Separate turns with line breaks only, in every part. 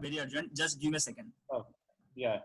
very urgent. Just give me a second.
Oh, yeah.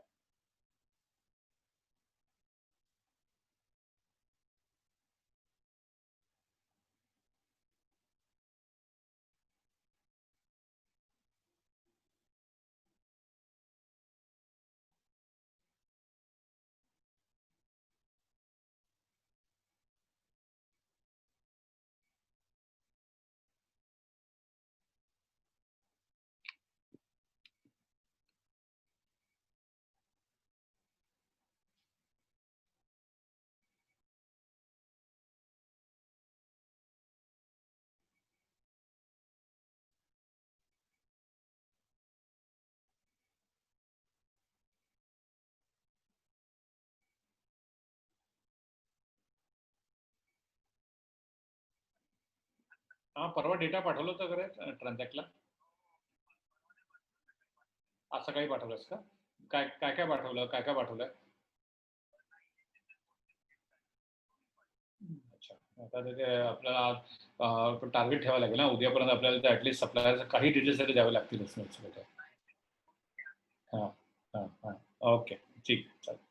परवा data पाठवलं होतं खरं ट्रान्झॅक्टला. आज सकाळी पाठवलंस का? काय काय काय पाठवलं, काय काय पाठवलंय? अच्छा, आता ते आपल्याला टार्गेट ठेवावं लागेल ना उद्यापर्यंत. आपल्याला ऍटलीस्ट सप्लायरचं काही डिटेल्स तरी द्यावे लागतील. हां हां हां, ओके, ठीक, चालेल.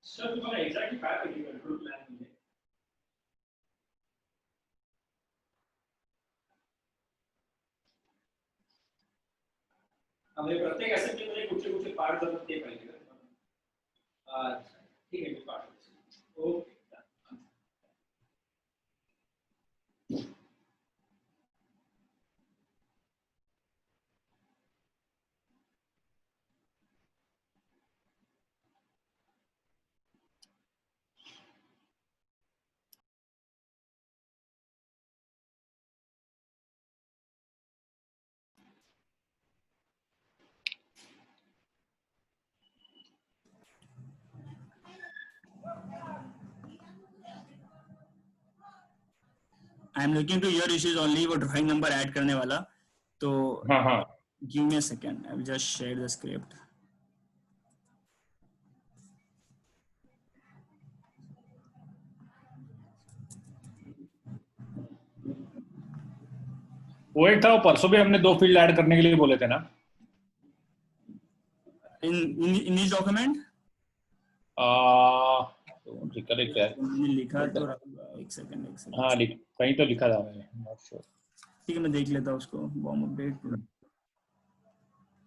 सर तुम्हाला एक्झॅक्टली काय पाहिजे कंट्रोल प्लॅन मध्ये? प्रत्येक असेंब्ली मध्ये कुठले कुठले पार्ट जातात ते पाहिजे का? अच्छा, ठीक आहे, मी पाठवतो. Okay.
I am looking to your issues only. वो drawing number add करने वाला, तो give me a second. I will just share the script.
वो एक था, परसों भी हमने 2 फील्ड ऐड करने के लिए बोले थे ना
in this document.
रिकलेक्ट है,
लिखा तो एक सेकंड.
हाँ, कहीं तो लिखा था, मैंने नॉट श्योर.
ठीक है, मैं देख लेता हूँ उसको. BOM update.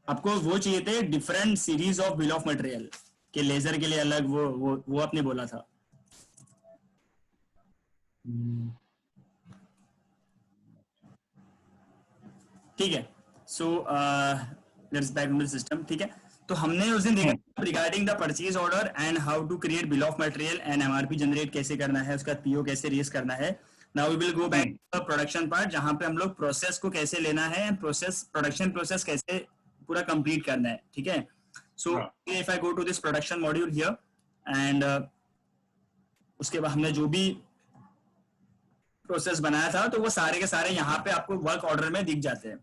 आपको वो चाहिए थे different series of bill of material के लेजर के लिए अलग, वो आपने बोला था. ठीक है. So let's back to the system. ठीक है, तो हमने उस दिन देखा regarding the purchase order and how to create bill of material and MRP generate कैसे करना है, उसका पीओ कैसे रेज करना है. Now we will go back to the production part, जहां पे हम लोग प्रोसेस को कैसे लेना है, प्रोडक्शन प्रोसेस कैसे पूरा कंप्लीट करना है. ठीक है. So if I go to this production module here and उसके बाद हमने जो भी प्रोसेस बनाया था तो वो सारे के सारे यहाँ पे आपको वर्क ऑर्डर में दिख जाते हैं.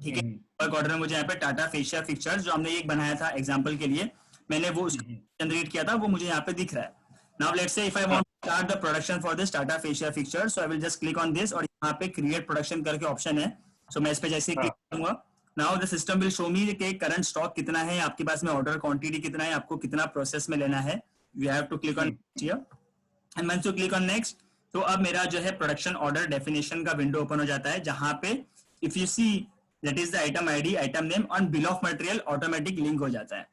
ठीक है. वर्क ऑर्डर में मुझे यहाँ पे टाटा फेशिया फिक्चर्स जो हमने एक बनाया था एग्जांपल के लिए, मैंने वो जनरेट किया था, वो मुझे यहाँ पे दिख रहा है. Now let's say if I want to start the production for this Tata fascia fixtures, so I will just click on this और यहाँ पे क्रिएट प्रोडक्शन करके ऑप्शन है. सो मैं इस पे जैसे क्लिक करूंगा, now the system will show मी कि करंट स्टॉक कितना है आपके पास में, ऑर्डर क्वांटिटी कितना है, आपको कितना प्रोसेस में लेना है. You have to click on here and once you click on next, तो अब मेरा जो है प्रोडक्शन ऑर्डर डेफिनेशन का विंडो ओपन हो जाता है, जहां पे if you see that is the item ID, item name और bill of material automatic link हो जाता है।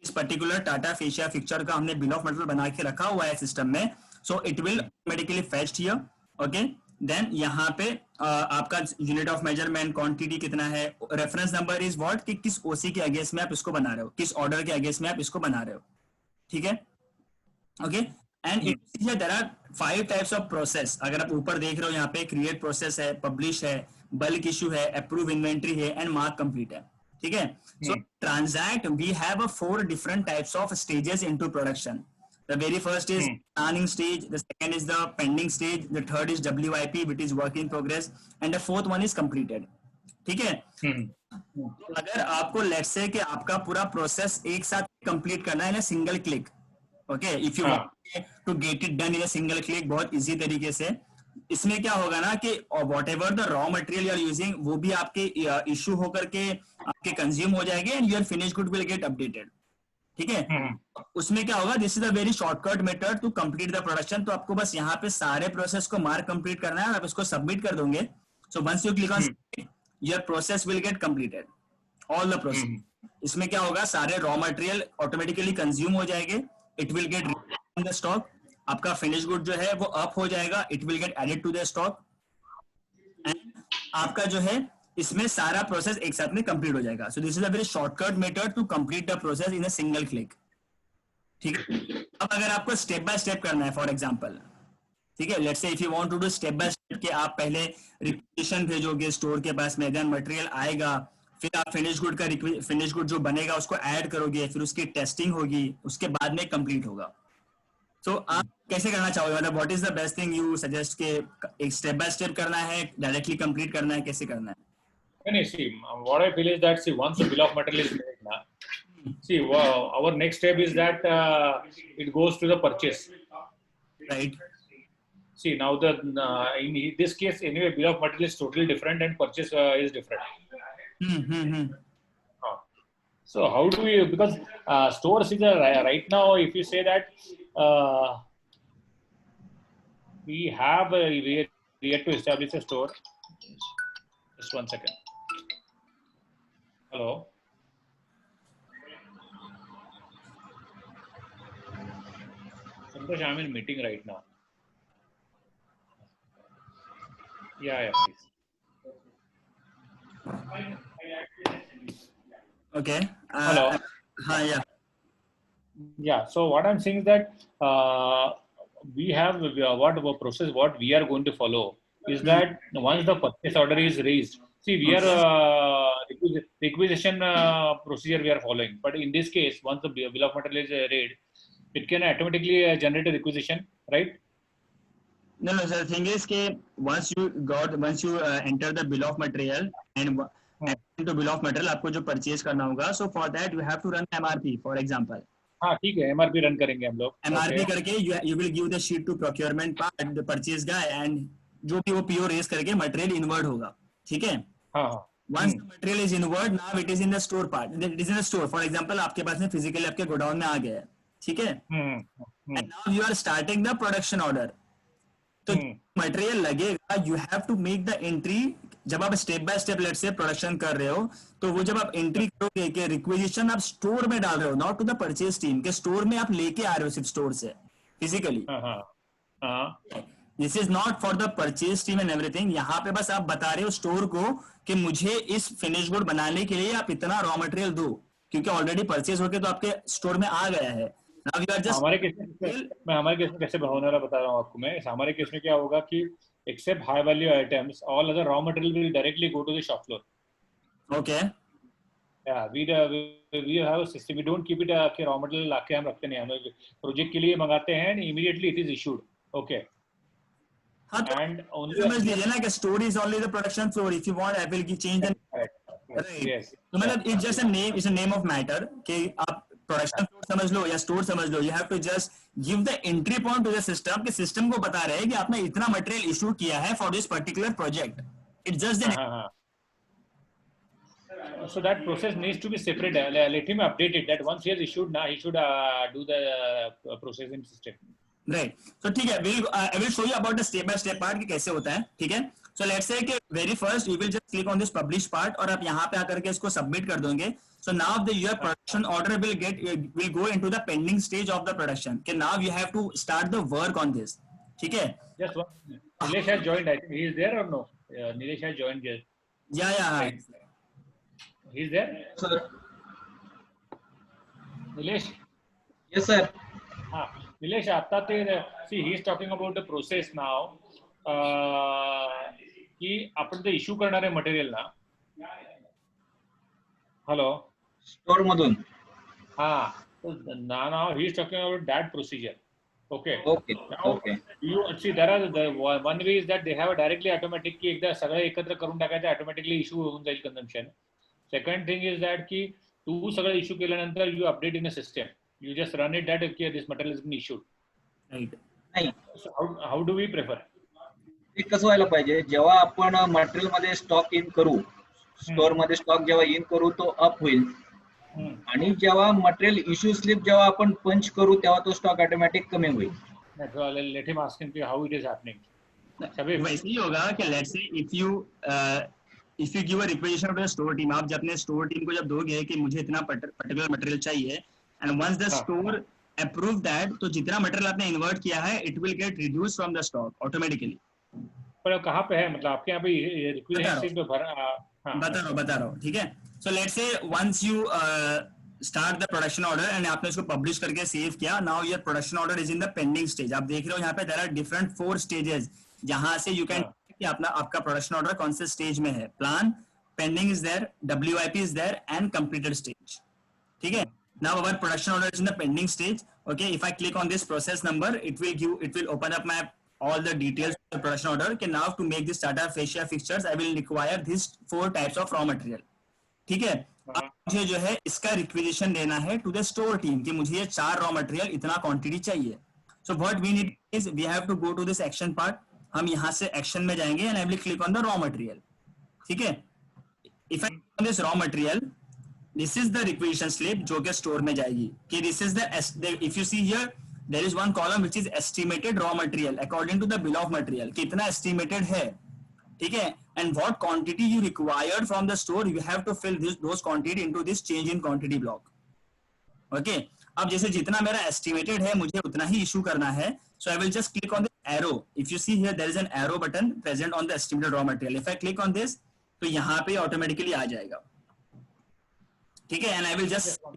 इस पर्टिकुलर टाटा फेशिया फिक्चर का हमने बिल ऑफ मटेरियल बना के रखा हुआ है सिस्टम में, so it will automatically fetched here. Okay, then यहाँ पे आपका यूनिट ऑफ मेजरमेंट, क्वांटिटी कितना है, रेफरेंस नंबर इज व्हाट, कि किस ओसी के अगेंस्ट में आप इसको बना रहे हो, किस ऑर्डर के अगेंस्ट में आप इसको बना रहे हो, ठीक है। Okay, and there are 5 types of process. अगर आप ऊपर देख रहे हो यहाँ पे क्रिएट प्रोसेस है, पब्लिश है, बल्क इशू है, अप्रूव इन्वेंट्री है एंड मार्क कंप्लीट है, ठीक है। So transact we have 4 different types of stages into production. The very first is planning stage, the second is the pending stage, the third is WIP which is work in progress and the fourth one is completed, ठीक है। तो अगर आपको let's say कि आपका पूरा process एक साथ कंप्लीट करना है ना single click, okay, if you want to get it done in a single click बहुत इजी तरीके से, इसमें क्या होगा ना कि whatever the raw material you are using वो भी आपके इशू होकर के आपके कंज्यूम हो जाएंगे and your finish good will get updated, ठीक है। उसमें क्या होगा, this is a very shortcut method to complete the production. तो आपको बस यहाँ पे सारे प्रोसेस को मार्क कंप्लीट करना है और आप इसको सबमिट कर दोगे। So once you click on your process will get completed, all the process. इसमें क्या होगा, सारे रॉ मटेरियल ऑटोमेटिकली कंज्यूम हो जाएंगे, it will get in the stock, आपका फिनिश गुड जो है वो अप हो जाएगा, it will get added to the stock and आपका जो है इसमें सारा प्रोसेस एक साथ में कंप्लीट हो जाएगा। So this is a very shortcut method to complete the process in a single click, ठीक है। अब अगर आपको स्टेप बाय स्टेप करना है, फॉर एग्जांपल, ठीक है, let's say if you want to do step by step के आप पहले रिक्वेजिशन भेजोगे स्टोर के पास में, देन मटेरियल आएगा, फिर आप फिनिश गुड का फिनिश गुड जो बनेगा उसको ऐड करोगे, फिर उसकी टेस्टिंग होगी, उसके बाद में कंप्लीट होगा। तो आप कैसे करना चाहोगे, मतलब what is the best thing you suggest के एक स्टेप बाय स्टेप करना है, डायरेक्टली कंप्लीट करना है, कैसे करना है?
See, what I feel is that, see, once the bill of material is made, na, see, our next step is that it goes to the purchase.
Right.
See, now in this case, anyway, bill of material is totally different and purchase is different. So how do we, because stores is right now, if you say that we have yet to establish a store. Just one second. Hello. Santosh, I'm in meeting right now. Yeah, please.
Okay.
Hello.
Yeah.
Yeah. So what I'm saying is that we have what process, what we are going to follow is that once the purchase order is raised, see, we are requisition procedure we are following. But in this case, once the bill of material is raised, it can automatically generate a requisition, right?
No, sir. The thing is that once you enter the bill of material and into bill of material, आपको जो purchase करना होगा, so for that you have to run MRP, for example.
हाँ, ठीक है, MRP run करेंगे हम लोग.
MRP करके you will give the sheet to procurement part, the purchase guy, and जो भी वो PO raise करके material inward होगा, ठीक है?
हाँ.
Once the material is inward, now it is in the store part. It is in the store. For example, आपके पास में physically आपके गोडाउन में आ गया है, ठीक है? And now you are starting the production order. तो मटेरियल लगेगा, you have to make the entry. जब आप step by step let say production कर रहे हो, तो वो जब आप एंट्री करोगे कि रिक्वेजिशन आप स्टोर में डाल रहे हो, not to the purchase team, के स्टोर में आप लेके आ रहे हो सिर्फ स्टोर से physically. This is not for the purchase team and everything. यहाँ पे बस आप बता रहे हो स्टोर को कि मुझे इस फिनिश गुड बनाने के लिए आप इतना रॉ मटेरियल दो, क्योंकि ऑलरेडी परचेज होके तो आपके स्टोर में आ गया है।
हमारे केस में कैसे होने वाला बता रहा हूँ आपको मैं। हमारे केस में क्या होगा कि except high value items, all other raw material will directly go to the shop floor.
Okay.
Yeah, we have a system. We don't keep it कि raw material लाके हम रखते नहीं, हम प्रोजेक्ट के लिए मंगाते हैं and immediately it is issued. Okay.
हाँ, and only समझ लीजिए ना कि store is only the production floor. If you want, I will change the right. Yes. तो मतलब it's just a name, it's a name of matter कि आप production floor समझ लो या स्टोर समझ लो, you have to just give the entry point to the system, कि system को बता रहे हैं कि आपने इतना मटेरियल इशू किया है for this particular project. It's just the
so that process needs to be separate. Let him update it that once he has issued, now he should do the processing system.
Right. So ठीक है, I will show you about the step by step part कि कैसे होता है, ठीक है। So let's से कि very first you will just click on this publish part और आप यहाँ पे आकर के इसको सबमिट कर दोगे. So now your production order will go into the pending stage of the production. Okay, now you have to start the work on this. ठीक है?
Just one. Nilesh has joined. I think he is there or no? Nilesh has joined. Yes.
Yeah.
Right. He is there.
Sir.
Nilesh.
Yes, sir.
Nilesh, आता ते see he is talking about the process now. की आपण ते issue करणारे material ना. Hello.
Store मधून.
Now he is talking about that procedure. Okay. Now,
Okay.
You see there are the one way is that they have a directly automatic की एकदा सगळे एकत्र करून टाकायचे ऑटोमॅटिकली इश्यू होऊन जाईल consumption. Second thing is that की तू सगळं इश्यू केल्यानंतर you update in a system. You just run it that की this material is been issued.
Right.
नाही.
How do we prefer?
ते कसं व्हायला पाहिजे, जेव्हा आपण मटेरियल मध्ये स्टॉक इन करू, स्टोर मध्ये स्टॉक जेव्हा इन करू तो अप होईल आणि जेव्हा मटेरियल इश्यू स्लिप जेव्हा आपण पंच करू तेव्हा तो स्टॉक ऑटोमॅटिक कमी होईल.
Let him ask him how it is happening.
वैसे ही होगा कि let's say if you give a requisition to the store team, आप जब अपने स्टोर टीम को जब दोगे कि मुझे इतना पर्टिकुलर मटेरियल चाहिए and once the store approve that, तो जितना मटेरियल आपने इन्वर्ट किया है it will get reduce from the stock automatically.
पर कहाँ पे है, मतलब आपके यहाँ पे रिक्वेजिशन पे
बता रहा हूँ. ठीक है. So let's say once you start the production order and आपने उसको पब्लिश करके सेव किया, now your production order is in the pending stage. आप देख रहे हो यहाँ पे देयर आर डिफरेंट 4 स्टेजेस जहां से यू कैन कि आपका प्रोडक्शन ऑर्डर कौन से स्टेज में है. Plan, pending is there, WIP is there and completed stage. ठीक है. Now our production order is in the pending stage. Okay, if I click on this process number it will open up my all the details of the production order. Okay, now to make this Tata fascia fixtures I will require these 4 types of raw material. ठीक है. अब मुझे जो है इसका requisition देना है to the store team कि मुझे ये 4 रॉ मटेरियल इतना क्वांटिटी चाहिए. So what we need is we have to go to this action part. हम यहाँ से एक्शन में जाएंगे and I will click on the raw material. ठीक है. If I click on this raw material, this is the requisition slip जो कि store में जाएगी कि this is the, if you see here there is one column which is estimated raw material according to the bill of material. कितना estimated है. ठीक है. and what quantity you required from the store, you have to fill those quantity into this change in quantity block. okay, अब जैसे जितना मेरा estimated है मुझे उतना ही issue करना है. so I will just click on the arrow. if you see here there is an arrow button present on the estimated raw material. if I click on this तो यहाँ पे automatically आ जाएगा. ठीक है. and I will just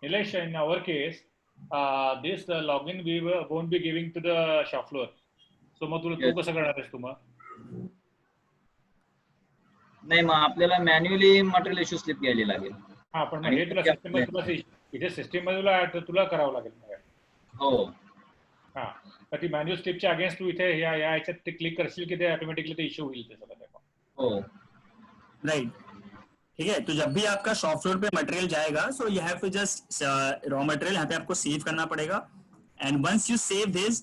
Nilesh, in our case this login we won't be giving to the shop floor. So मग तू कसं करणार आहेस? तू मग
नाही, मग आपल्याला मॅन्युअली मटेरियल इश्यू स्लिप घ्यायला लागेल.
पण हे तुला सिस्टम मध्ये इथे सिस्टम मध्ये तुला करावं लागेल.
हो.
तर ती मॅन्युअल स्लिपच्या अगेन्स्ट तू इथे या याच्यात ते क्लिक करशील की ते ऑटोमॅटिकली ते इश्यू होईल ते सगळं.
हो.
राइट. ठीक है. तो जब भी आपका शॉप फ्लोर पे मटेरियल जाएगा so you have to just raw material यहाँ पे आपको सेव करना पड़ेगा. And once you save this,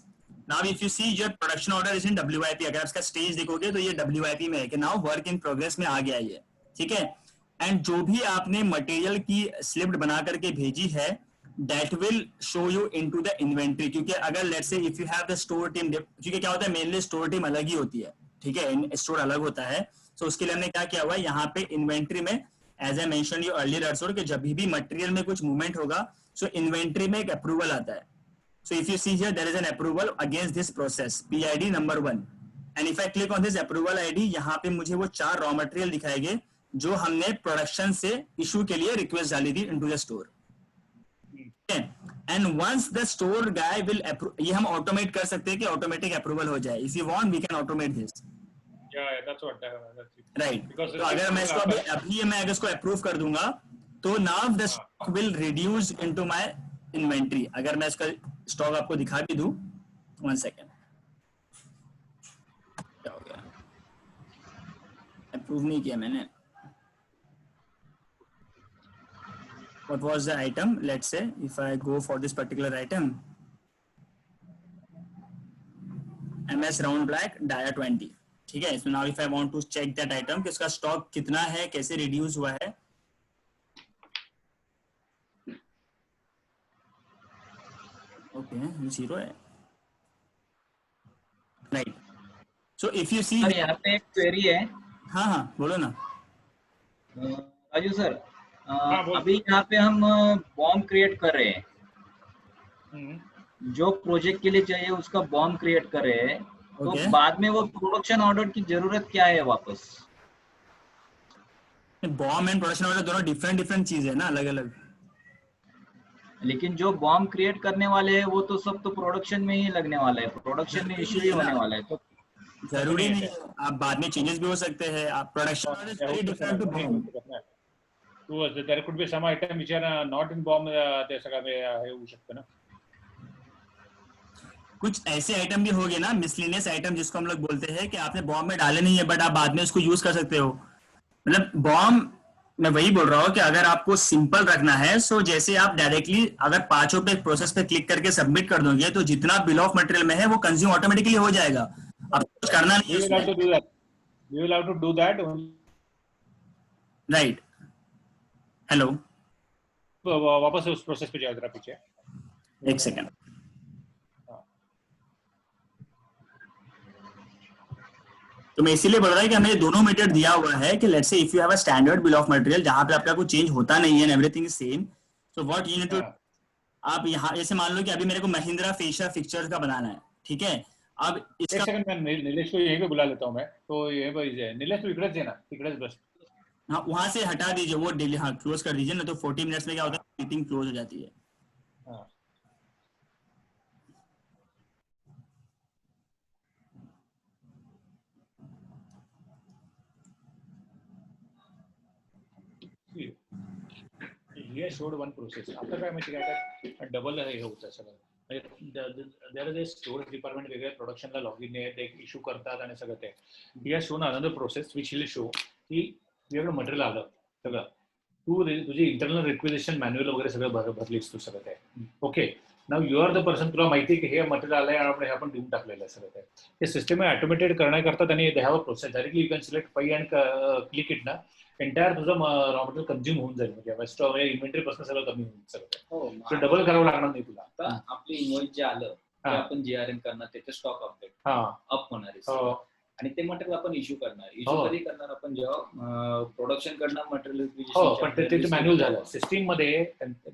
now if you see your production order is in WIP. अगर आप इसका स्टेज देखोगे तो ये WIP में है कि नाउ वर्क इन प्रोग्रेस में आ गया ये. ठीक है. एंड जो भी आपने मटेरियल की स्लिप बना करके भेजी है that will show you into the inventory. क्योंकि अगर let's say if you have the store team, क्योंकि क्या होता है मेनली स्टोर टीम अलग ही होती है. ठीक है. स्टोर अलग होता है. सो उसके लिए हमने क्या किया हुआ है यहाँ पे इन्वेंट्री में, as I mention you earlier also, कि जब भी मटेरियल में कुछ मूवमेंट होगा सो इन्वेंट्री में एक अप्रूवल आता है. So if you see here there is an approval against this process PID number 1. And if I click on this approval ID, यहाँ पे मुझे वो 4 रॉ मटेरियल दिखाएंगे जो हमने प्रोडक्शन से इशू के लिए रिक्वेस्ट डाली थी into the store. And once the store guy will approve, ये हम ऑटोमेट कर सकते हैं कि ऑटोमेटिक अप्रूवल हो जाए. If you want we can automate this. Right. तो अगर मैं इसको अभी मैं अगर इसको अप्रूव कर दूंगा तो now the stock will reduce into my inventory. अगर मैं इसका स्टॉक आपको दिखा भी दूं, 1 सेकेंड, क्या हो गया, अप्रूव नहीं किया मैंने. What was the item? Let's say if I go for this particular item, MS round black dia 20. ठीक है. So now if I want to check that item कि इसका स्टॉक कितना है, कैसे रिड्यूस हुआ है. ओके, 0 है. Right. So if you see,
sir यहाँ पे एक क्वेरी है।
हाँ हाँ बोलो ना।
राजू सर,
हाँ, बोल।
अभी यहाँ पे हम बॉम्ब क्रिएट कर रहे हैं, जो प्रोजेक्ट के लिए चाहिए उसका बॉम्ब क्रिएट कर रहे हैं, तो
Okay.
बाद में वो प्रोडक्शन ऑर्डर की जरूरत क्या है वापस?
बॉम्ब एंड प्रोडक्शन ऑर्डर दोनों डिफरेंट चीज है ना, अलग अलग।
लेकिन जो बॉम्ब क्रिएट करने वाले हैं वो तो सब तो प्रोडक्शन में ही लगने वाला है, प्रोडक्शन में इश्यू ही होने वाला है, तो
जरूरी नहीं है, आप बाद में चेंजेस भी हो सकते हैं। आप production order is very different to BOM.
So there could be some item which are not in bomb, ते सगळं हे होऊ शकतं ना.
कुछ ऐसे आइटम भी होंगे ना, मिसलिनियस आइटम जिसको हम लोग बोलते हैं कि आपने बॉम्ब में डाले नहीं है बट आप बाद में उसको यूज कर सकते हो। मतलब बॉम्ब, मैं वही बोल रहा हूँ कि अगर आपको सिंपल रखना है, सो जैसे आप डायरेक्टली अगर पांचों पे प्रोसेस पे क्लिक करके सबमिट कर दोगे तो जितना बिल ऑफ मटेरियल में है वो कंज्यूम ऑटोमेटिकली हो जाएगा, आपको कुछ करना नहीं
We will have to
है।
do that. We will have to do that.
Right, hello,
वापस उस प्रोसेस पे जाओ जरा पीछे।
एक सेकेंड। तो मैं इसीलिए बोल रहा है कि हमें दोनों मेथड दिया हुआ है कि let's say if you have a standard bill of material जहां पे आपका कुछ चेंज होता नहीं है and everything is same, so what you need to, आप यहाँ जैसे मान लो कि अभी मेरे को महिंद्रा फेशिया फिक्चर का बनाना है, ठीक है। अब
एक
इसका
सेकंड, मैं नीलेश को यहीं पे बुला लेता हूँ मैं, तो यहीं पे इजे नीलेश तो इकड़ेच है ना, इकड़ेच बस।
हाँ वहां से हटा दीजिए वो डेली, हाँ क्लोज कर दीजिए ना, तो 40 मिनट्स में क्या होता है, मीटिंग क्लोज हो जाती है।
हाँ। He showed one process. After काय माहिती काय डबल हे होतं सगळं, म्हणजे there is a storage department वेगळे प्रोडक्शनला लॉग इन आहे, ते इश्यू करतात आणि सगळं ते. He has shown another process which will show की वेगळं मटेरियल आलं सगळं, तू तुझी इंटरनल रिक्विजिशन मॅन्युअल वगैरे सगळं भरलीस तू सगळं ते. Okay, now you are the person, तुला माहिती आहे की हे मटेरियल आलंय आणि आपण हे आपण देऊन टाकलेलं आहे सगळं ते सिस्टम ऑटोमेटेड करण्याकरता त्यांनी they have a process. Directly you can select pi and click it ना, एंटायर तुझं रॉ मटेरियल कंझ्युम होऊन जाईल, म्हणजे इन्व्हेंटरी पासून सगळं कमी होऊन सगळं, डबल करावं लागणार नाही तुला.
आता आपले इन्व्हॉइस जे आलं ते आपण जीआरएम करणार, त्याचे स्टॉक अपडेट अप होणार आहे आणि ते मटेरियल आपण इश्यू करणार. इश्यू कधी करणार आपण, जेव्हा प्रोडक्शन कडनं मटेरियल,
पण ते मॅन्युअल झालं सिस्टीम मध्ये.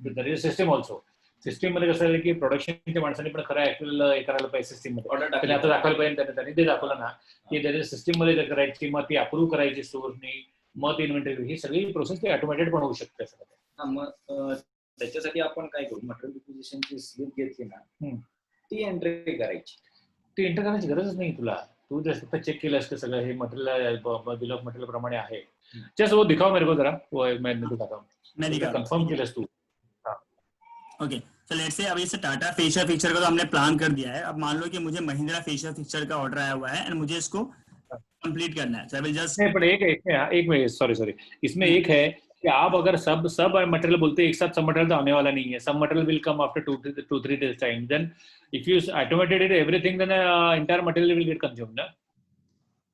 There is system also. System मध्ये कसं आहे की प्रोडक्शनच्या माणसांनी पण खरं ऍक्च्युअल हे करायला पाहिजे सिस्टीम मध्ये,
ऑर्डर
आता दाखवायला पाहिजे, त्यांनी ते दाखवलं ना की त्याच्या सिस्टीम मध्ये करायची, मग ती अप्रूव्ह करायची स्टोअरनी, मग ती इन्व्हेंटरी, ही सगळी प्रोसेस ती ऑटोमेटेड पण होऊ शकते सगळं.
मग त्याच्यासाठी आपण काय करू, मटेरियल रिक्विजिशनची स्लिप घेतली ना, ती एंट्री करायची.
ती एंटर करण्याची गरजच नाही तुला, तू जस्ट फक्त चेक केलं असतं सगळं हे मटेरियल बिल ऑफ मटेरियल प्रमाणे आहे. जस्ट वो दिखाओ मेरे को जरा, वो मैं कंफर्म केलंस तू.
ओके, तो लेट्स से अभी से टाटा फेशिया फिक्चर का तो हमने प्लान कर दिया है। अब मान लो कि मुझे महिंद्रा फेशिया फिक्चर का ऑर्डर आया हुआ है एंड मुझे इसको कंप्लीट करना है, सो आई विल जस्ट
नहीं, पर एक मिनट, सॉरी, इसमें एक है कि आप अगर सब मटेरियल बोलते हैं एक साथ, सब मटेरियल तो आने वाला नहीं है, सब material will come after 2-3 days time, then if you automated it everything, then entire material will get consumed ना,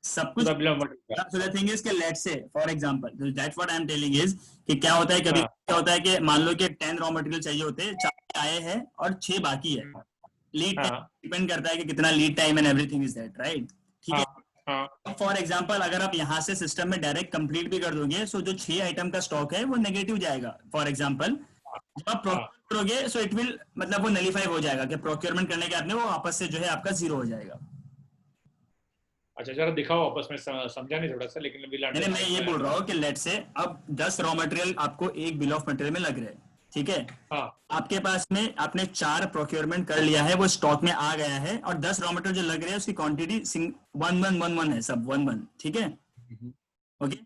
सब कुछ। So the thing is कि let's say for example, that's what I am telling is कि क्या होता है, कभी क्या होता है कि मान लो कि 10 रॉ मटेरियल चाहिए होते हैं, 4 आए हैं और 6 बाकी है। लीड टाइम डिपेंड करता है कि कितना lead time and everything is that, right? ठीक है। फॉर एग्जांपल अगर आप यहाँ से सिस्टम में डायरेक्ट कंप्लीट भी कर दोगे, सो जो 6 आइटम का स्टॉक है वो नेगेटिव जाएगा। फॉर एग्जांपल जब आप प्रोक्योर करोगे, सो इट विल, मतलब वो नलीफाई हो जाएगा कि प्रोक्योरमेंट करने के बाद में वो आपस से जो है आपका 0 हो जाएगा।
अच्छा, जरा दिखाओ आपस में, समझा नहीं थोड़ा सा, लेकिन
नहीं, मैं ये बोल रहा हूँ कि लेट्स से अब 10 रॉ मटेरियल आपको एक बिल ऑफ मटेरियल में लग रहे हैं, ठीक है। आपके पास में आपने 4 प्रोक्योरमेंट कर लिया है, वो स्टॉक में आ गया है, और 10 रॉ मटेरियल जो लग रहे हैं उसकी क्वांटिटी 1111 है, सब 11, ठीक है। ओके,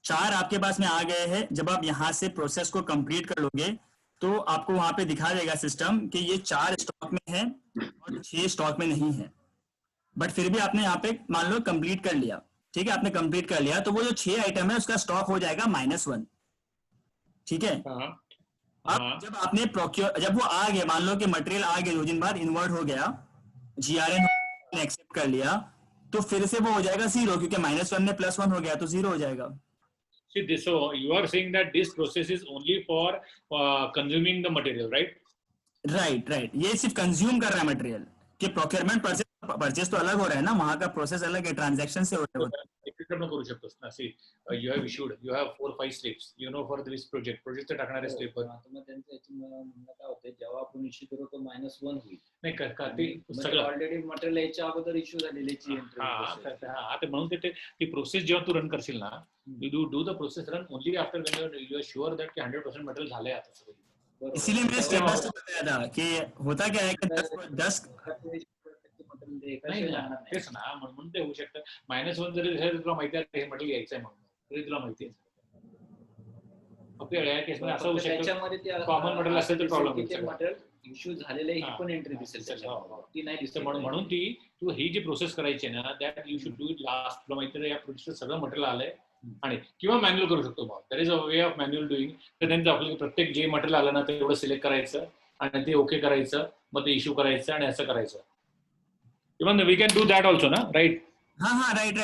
4 आपके पास में आ गए हैं। जब आप यहाँ से प्रोसेस को कंप्लीट कर लोगे तो आपको वहां पे दिखा देगा सिस्टम कि ये 4 स्टॉक में है और 6 स्टॉक में नहीं है, बट फिर भी आपने यहाँ पे मान लो कंप्लीट कर लिया, ठीक है। आपने कंप्लीट कर लिया तो वो जो 6 आइटम है उसका स्टॉक हो जाएगा -1, ठीक है। अब जब आपने जब वो आ गया, मान लो कि मटेरियल आ गया, 2 दिन बाद इन्वर्ट हो गया, जीआरएन एक्सेप्ट कर लिया, तो फिर से वो हो जाएगा 0, क्योंकि -1 में +1 हो गया तो 0 हो जाएगा।
So you are saying that this process is only for consuming the material, right?
Right, ये सिर्फ कंज्यूम कर रहा है मटेरियल, कि प्रोक्योरमेंट प्रोसेस परचेस तो अलग हो रहा है ना, वहाँ का प्रोसेस अलग है, ट्रांजैक्शन से हो रहा है.
करू शकतोस ना. See you have issued, you have 4-5 slips, you know, for this project टाकणारे स्लिप.
मग त्यांचं म्हणणं काय होते, जेव्हा आपण इश्यू करू तो -1 होईल.
नाही का ते
सगळं ऑलरेडी मटेरियल याच्या अगोदर इश्यू झालेली
ते म्हणून ती प्रोसेस जेव्हा तू रन करशील ना, you do the process run only after when you are sure that की 100% मटेरियल झालंय आता सगळं.
इसीलिए मैंने स्टेप बाय स्टेप बताया था कि होता क्या है कि 10
नाही ना, तेच ना, म्हणून ते होऊ शकतं. -1 जरी तुला माहिती आहे हे मटेरियल यायचंय म्हणून, तरी तुला माहिती आहे फक्त या केसमध्ये असं होऊ शकतं कॉमन मटेरियल असेल तर प्रॉब्लेम
मटेरियल इश्यू झालेले ही पण एंट्री दिसेल ती नाही दिसत.
म्हणून तू ही जी प्रोसेस करायची ना, that you should do it last. तुला माहिती आहे या प्रोसेस सगळं मटेरियल आलंय आणि किंवा मॅन्युअल करू शकतो. मग that is a way of manual doing. तर त्यांचं आपल्याला प्रत्येक जे मटेरियल आलं ना तेवढं सिलेक्ट करायचं आणि ते ओके करायचं, मग ते इश्यू करायचं आणि असं करायचं. Even we can do that also ना, राईट?
हाँ, right.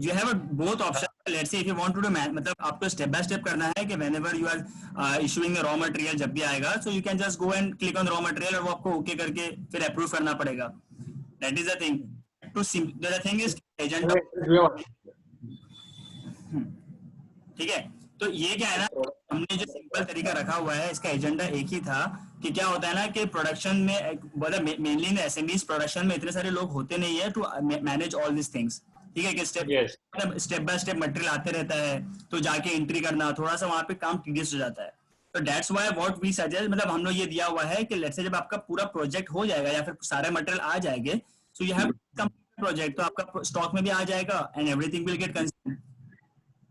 You have both option. Let's say if you want to do मतलब आपको स्टेप बाय स्टेप करना है कि whenever you are issuing raw material, जब भी आएगा so you can just go and click on raw material और वो आपको ओके करके फिर अप्रूव करना पड़ेगा. That is the thing. The thing is agenda. ठीक है, तो ये क्या है ना, हमने जो सिंपल तरीका रखा हुआ है इसका एजेंडा एक ही था कि क्या होता है ना कि प्रोडक्शन में मतलब मेनली इन एसएमईज प्रोडक्शन में इतने सारे लोग होते नहीं है to manage all this things. ठीक है कि स्टेप बाय स्टेप मटेरियल आते रहता है तो जाके एंट्री करना थोड़ा सा वहां पे काम टीडियस हो जाता है. तो that's why what we suggest, मतलब हम लोग ये दिया हुआ है कि लेट्स से जब आपका पूरा प्रोजेक्ट हो जाएगा या फिर सारे मटेरियल आ जाएंगे सो यू हैव कंप्लीट प्रोजेक्ट, तो आपका स्टॉक में भी आ जाएगा and everything will get consumed.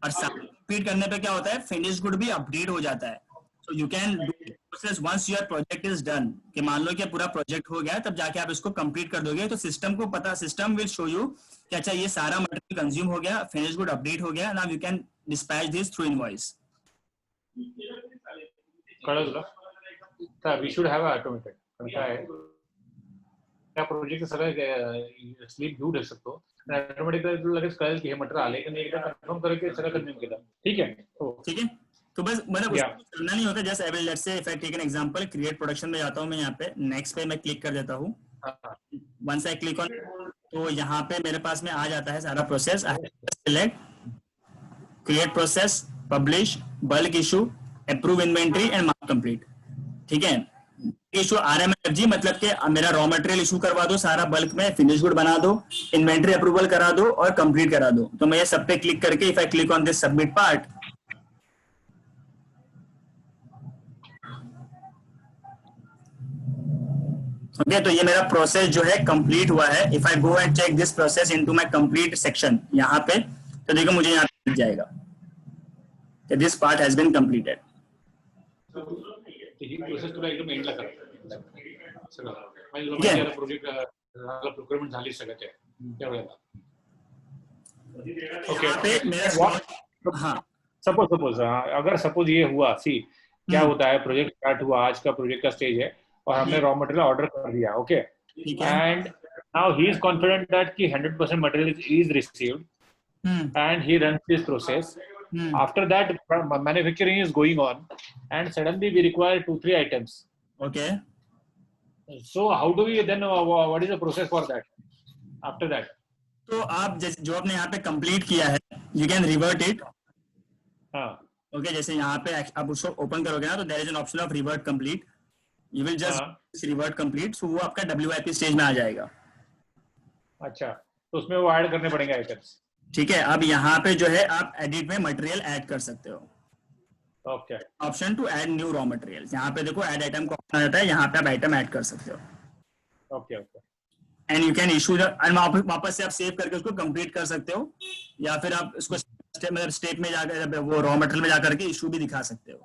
और कंप्लीट करने पे क्या होता है, फिनिश गुड भी अपडेट हो जाता है. So you can do process once your project is done. कि मान लो कि पूरा प्रोजेक्ट हो गया तब जाके आप इसको कंप्लीट कर दोगे तो सिस्टम को पता, सिस्टम विल शो यू कि अच्छा ये सारा मटेरियल कंज्यूम हो गया, फिनिश गुड अपडेट हो गया, now you can dispatch this through invoice.
कळलं का? We should have automated. पण काय त्या प्रोजेक्ट सगळं स्लिप घेऊ शकतो ऑटोमेटिक, लगेच कळेल की हे मटेरियल आले की नाही, एकदा कन्फर्म करेल की सगळं कंज्यूम केलं. ठीक है,
ठीक है. तो बस मतलब करना नहीं होता. Just I will let's say if I take an example, create production में जाता हूं मैं, यहाँ पे नेक्स्ट पे मैं क्लिक कर देता हूँ. वंस आई क्लिक ऑन तो यहाँ पे मेरे पास में आ जाता है सारा process. Select create process, publish, bulk issue, approve inventory and mark complete. ठीक है, इशू RMFG मतलब कि मेरा रॉ मटेरियल इशू करवा दो सारा बल्क में, फिनिश गुड बना दो, इन्वेंटरी अप्रूवल करा दो और कंप्लीट करा दो. तो मैं ये सब पे क्लिक करके if I click on this submit part, okay, तो ये मेरा प्रोसेस जो है कंप्लीट हुआ है. If I go and check this process into my complete section यहाँ पे, तो देखो मुझे यहाँ पे मिल जाएगा कि this part has been completed.
ही प्रोसेस तुला एकदम एंडला करायचं सगळं. प्रोजेक्ट प्रोक्युरमेंट झाली सगळ्याच्या त्यावेळेला. ओके,
हाँ,
सपोज अगर सपोज ये हुआ, सी क्या होता है, प्रोजेक्ट स्टार्ट हुआ, आज का प्रोजेक्ट का स्टेज है और हमने रॉ मटेरियल ऑर्डर कर दिया. Okay, and now he is confident that कि 100% material is received and he runs this process. After that, manufacturing is going on, and suddenly we require 2-3 items.
Okay.
So how do we then? What is the process for that? After that.
तो आप जो आपने यहाँ पे complete किया है, you can revert it.
हाँ.
Okay, जैसे यहाँ पे आप उसको ओपन करोगे ना तो there is an option of revert complete. You will just revert complete, so वो आपका WIP स्टेज में आ जाएगा.
अच्छा, तो उसमें वो ऐड करने पड़ेंगे आइटम्स.
ठीक है, अब यहाँ पे जो है आप एडिट में मटेरियल ऐड कर सकते हो.
Okay,
option to add new raw material, यहाँ पे देखो ऐड आइटम का ऑप्शन आता है, यहाँ पे आप आइटम ऐड कर सकते हो.
Okay,
and you can issue वापस से आप सेव करके उसको कंप्लीट कर सकते हो या फिर आप इसको मतलब स्टेप में जाकर वो रॉ मटेरियल में जाकर के इशू भी दिखा सकते हो.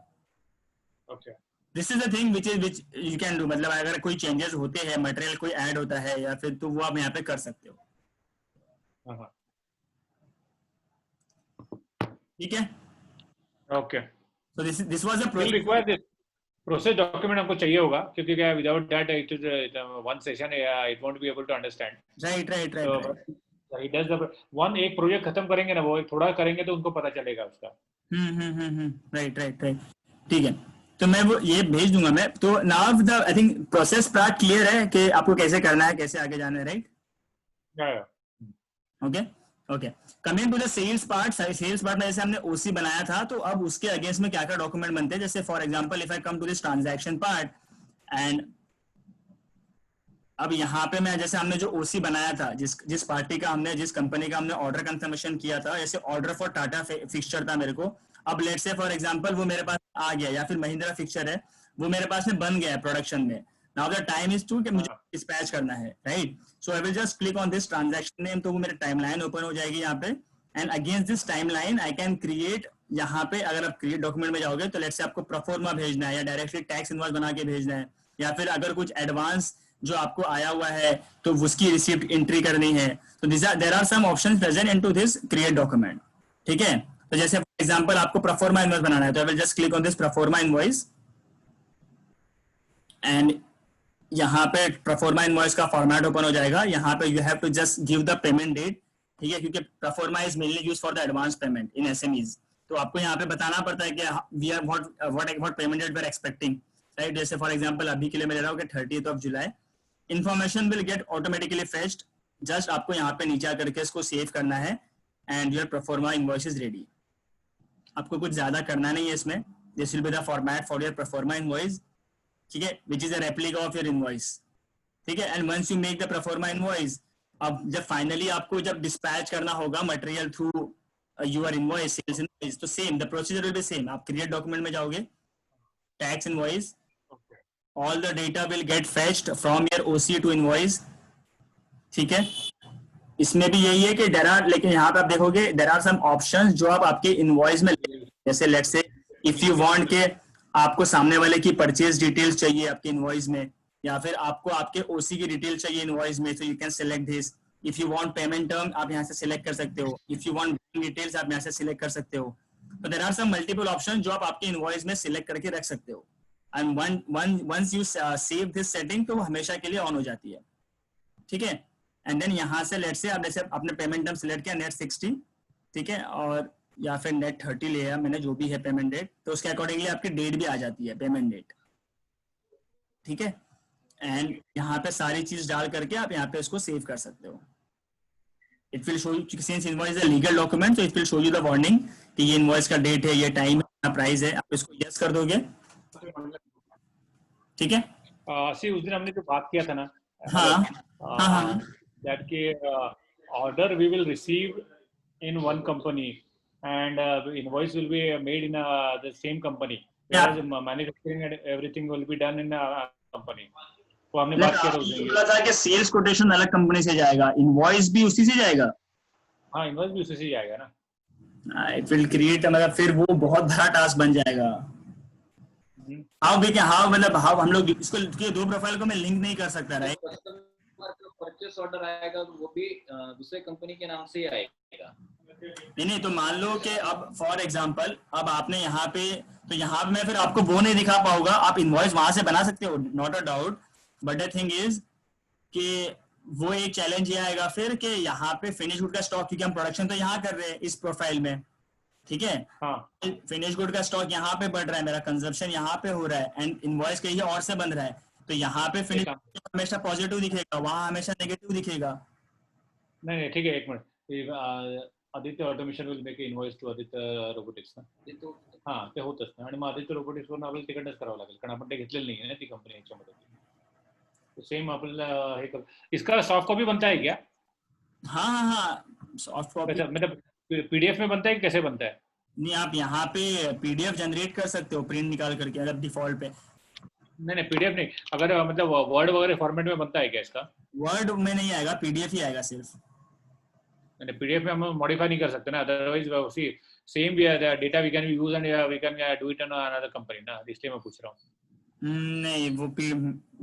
Okay,
this is the thing which you can do. मतलब अगर कोई चेंजेस होते हैं, मटेरियल कोई ऐड होता है या फिर, तो वो आप यहाँ पे कर सकते हो. ठीक है,
okay.
so this was the
We'll require this process document. हमको चाहिए होगा क्योंकि क्या without that it is one session it won't be able to understand.
Right.
So it does the one, एक प्रोजेक्ट खत्म करेंगे ना, वो थोड़ा करेंगे तो उनको पता चलेगा उसका.
राइट. ठीक है, तो मैं वो ये भेज दूंगा मैं. तो now the I think process part clear है कि आपको कैसे करना है, कैसे आगे जाना है. Right.
Yeah.
Okay okay, coming to the sales part, sales part में जैसे हमने ओसी बनाया था, तो अब उसके अगेंस्ट में क्या क्या डॉक्यूमेंट बनते हैं, जैसे for example if I come to this transaction part and अब यहाँ पे मैं जैसे हमने जो ओसी बनाया था, जिस पार्टी का हमने, जिस कंपनी का हमने ऑर्डर कंफर्मेशन किया था, जैसे ऑर्डर फॉर टाटा फिक्सचर था मेरे को, अब लेट से फॉर एग्जांपल वो मेरे पास आ गया, या फिर महिंद्रा फिक्सचर है वो मेरे पास में बन गया है प्रोडक्शन में, now the time is to कि मुझे डिस्पैच करना है, right? So I will just click on this transaction name, तो वो मेरे टाइमलाइन ओपन हो जाएगी यहाँ पे, and against this timeline I can create, यहाँ पे अगर आप क्रिएट डॉक्यूमेंट में जाओगे तो लेट से आपको प्रोफॉर्मा भेजना है, या डायरेक्टली टैक्स इनवॉइस बना के भेजना है, या फिर अगर कुछ एडवांस जो आपको आया हुआ है तो उसकी रिसिप्ट एंट्री करनी है, तो there are some options present into this create document, ठीक है? तो जैसे फॉर एग्जांपल आपको प्रोफॉर्मा इनवॉइस बनाना है, तो I will just click on this proforma invoice, and यहाँ पे प्रोफॉर्मा इनवॉइस का फॉर्मेट ओपन हो जाएगा, यहाँ पे you have to just give the payment date, ठीक है? क्योंकि proforma is mainly used for the advance payment in SMEs, तो आपको यहाँ पे बताना पड़ता है कि we are what payment date we are expecting, right? जैसे फॉर एग्जांपल अभी के लिए मैं ले रहा हूँ कि 30th of July, information will get automatically fetched, just आपको यहाँ पे नीचे आकर के इसको सेव करना है, and your proforma invoice is ready. आपको कुछ ज्यादा करना नहीं है इसमें, this will be the format for your proforma invoice, ठीक है, which is a replica of your invoice, ठीक है? And once you make the proforma invoice, अब जब फाइनली आपको जब डिस्पैच करना होगा material through your invoice, sales invoice, तो same the procedure will be same, आप क्रिएट डॉक्यूमेंट में जाओगे, tax invoice, all the data will get fetched from your OC to invoice, ठीक है? इसमें भी यही है कि there are, लेकिन यहाँ पे आप देखोगे there are some options जो आप आपके इनवॉइस में, जैसे let's say if you want के आपको सामने वाले की परचेज डिटेल्स चाहिए आपके इनवॉइस में, या फिर आपको आपके ओसी की डिटेल चाहिए इनवॉइस में, तो you can select this. If you want payment term आप यहाँ से सिलेक्ट कर सकते हो, इफ यू वांट डिटेल्स आप यहाँ से सिलेक्ट कर सकते हो, तो there are some multiple option जो आप आपके इनवॉइस में सिलेक्ट करके रख सकते हो, and once you save this setting तो हमेशा के लिए ऑन हो जाती है, ठीक है? एंड देन यहाँ से लेट से आप जैसे अपने पेमेंट टर्म सिलेक्ट किया नेट 60, ठीक है, और या फिर नेट 30 लिया मैंने, जो भी है पेमेंट डेट, तो उसके अकॉर्डिंगली आपकी डेट भी आ जाती है, पेमेंट डेट, ठीक है? एंड यहाँ पे सारी चीज डाल करके आप यहाँ पे इसको सेव कर सकते हो। It will show you, since invoice is a legal document, तो it will show you the warning कि ये इनवॉइस का डेट है, ये टाइम है, प्राइस है, आप इसको यस कर दोगे, ठीक है?
सी उस दिन हमने जो बात किया था ना,
हाँ,
that के order we will receive in one company and invoice will be made in the same company, whereas manufacturing and everything will be done in a company. वो हमने बात किया था उस दिन,
बोला था कि सेल्स कोटेशन अलग कंपनी से जाएगा, इनवॉइस भी उसी से जाएगा।
हाँ, इनवॉइस भी उसी से जाएगा ना।
इट विल क्रिएट, मतलब फिर वो बहुत बड़ा टास्क बन जाएगा। हाउ वी कैन, हाउ मतलब हाउ हम लोग इसको, दो प्रोफाइल को मैं लिंक नहीं कर सकता, राइट?
परचेस ऑर्डर आएगा तो वो भी दूसरे कंपनी के नाम से ही आएगा।
नहीं, तो मान लो कि अब फॉर एग्जांपल अब आपने यहाँ पे, तो यहाँ पे मैं फिर आपको वो नहीं दिखा पाऊंगा, आप इनवॉइस वहां से बना सकते हो, not a doubt, but the thing is कि वो एक चैलेंज ये आएगा फिर कि यहाँ पे फिनिश गुड का स्टॉक, क्योंकि हम प्रोडक्शन तो यहाँ कर रहे हैं इस प्रोफाइल में, ठीक है?
हाँ,
फिनिश गुड का स्टॉक यहाँ पे बढ़ रहा है, मेरा कंजप्शन यहाँ पे हो रहा है, एंड इनवॉइस कहीं और से बन रहा है, तो यहाँ पे फिनिश हमेशा पॉजिटिव दिखेगा, वहां हमेशा नेगेटिव दिखेगा।
नहीं ठीक है, एक minute, Aditya automation will make invoice to Aditya robotics ना, हाँ ते होतच ना, आणि मग आदित्य रोबोटिक्स वरून आपल्याला तिकडनंच करावं लागेल, कारण आपण ते घेतलेलं नाही आहे ना ती कंपनी याच्यामध्ये, तो सेम आपल्याला हे कर, इसका सॉफ्ट कॉपी बनता है क्या?
हाँ, सॉफ्ट कॉपी
मतलब पीडीएफ में बनता है कि कैसे बनता है?
नहीं, आप यहाँ पे पीडीएफ जनरेट कर सकते हो प्रिंट निकाल करके, अगर डिफॉल्ट पे।
नहीं पीडीएफ नहीं, अगर मतलब वर्ड वगैरह फॉर्मेट में बनता है क्या इसका?
वर्ड में नहीं आएगा, पीडीएफ ही आएगा सिर्फ।
नहीं, पीडीएफ में हम मॉडिफाई नहीं कर सकते ना, otherwise see same data we can use and we can do it on another company ना, इसलिए मैं पूछ रहा हूँ।
नहीं, वो